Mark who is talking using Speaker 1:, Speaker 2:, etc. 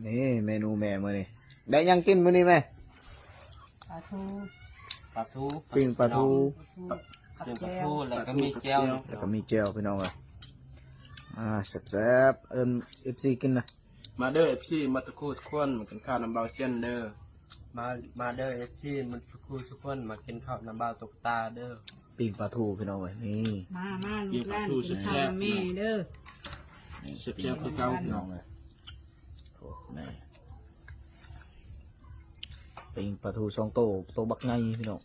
Speaker 1: นี่เมนูแม่มื้อนี้ได้ยังกินมื้อนี้แม่
Speaker 2: ปลาทู
Speaker 3: ปลาทู
Speaker 1: ปิ้งปลาทู
Speaker 2: ผัก
Speaker 3: เป็นป
Speaker 2: แก้
Speaker 3: ลาว ทูแล้วก็มีแก้ว
Speaker 1: แล้วก็มีเจียวพี่น้องเอ้ยแซ่บๆFC กินนะ
Speaker 4: มาเด้อเอฟซีมาตะคูทุกคนมากินข้าวน้ำเบาเช่นเด้อ
Speaker 3: มาเด้อเอฟซีมันทุกคนมากินข้าวน้ำบ่าวตกตาเด้อ
Speaker 1: ปิ้งปลาทูพี่น้องเอ้ยนี่
Speaker 2: มาลูกหลานกินข้าวแม่เด้อ
Speaker 4: เสียบๆคือเก่า
Speaker 1: พี่น้องเอ้ยโอ้นี่ปิ้งปลาทู2 โตบักไงพี่น้อง